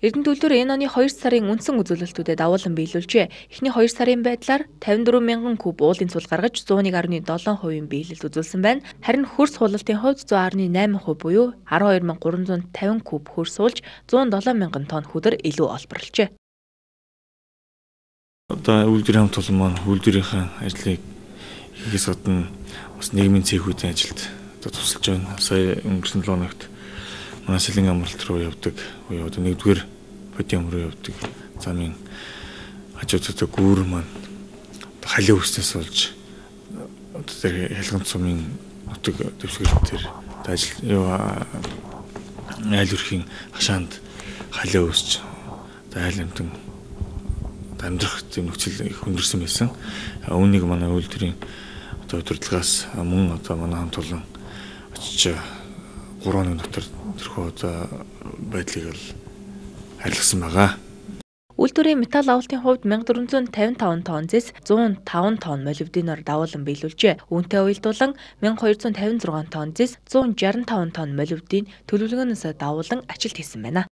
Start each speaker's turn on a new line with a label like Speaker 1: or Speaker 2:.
Speaker 1: Эрдэнэ төлөөр энэ оны 2 сарын үндсэн үзүүлэлтүүдэд дагуулan биелүүлжээ. Эхний 2 сарын байдлаар 54 мянган куб уулын цул гаргаж 101.7% биелэлт үзүүлсэн байна. Харин хөрс худалдын хувьд 100.8% буюу 12,350 куб хөрс уулж 107 мянган тонн хөдөр илүү олборлжээ.
Speaker 2: Одоо үйлдвэрийн хамт олон маань үйлдвэрийн ажлыг хийхээс гадна бас нийгмийн цэхүүдийн ажилд тусалж байна. Сая өнгөрсөн 7 хоногт манай Сэлэн амралт руу явдаг, буюу одоо 1-р бодийн ам руу явдаг замын хажуудтай гүүр маань халиа үснээс болж одоо тэр хялган цумын нутаг дэвсгэр тэр айл өрхийн хашаанд халиа үсч айл амтан амьдрах тийм нөхцөл их өндөрсөн байсан. Үүнийг манай үйлдвэрийн одоо удирдлагаас мөн одоо манай хамт олон очиж 3 хоногийн дотор тэрхүү одоо байдлыг л харилцсан байгаа.
Speaker 1: Үйлдвэрийн металл авалтын хувьд 1455 тоннээс 105 тонн молибденоор дагуулan биелүүлжээ. Үүнтэй уялдуулан 1256 тоннээс 165 тонн молибден төлөвлөгөөнөөс дагуулan ажилт хийсэн байна.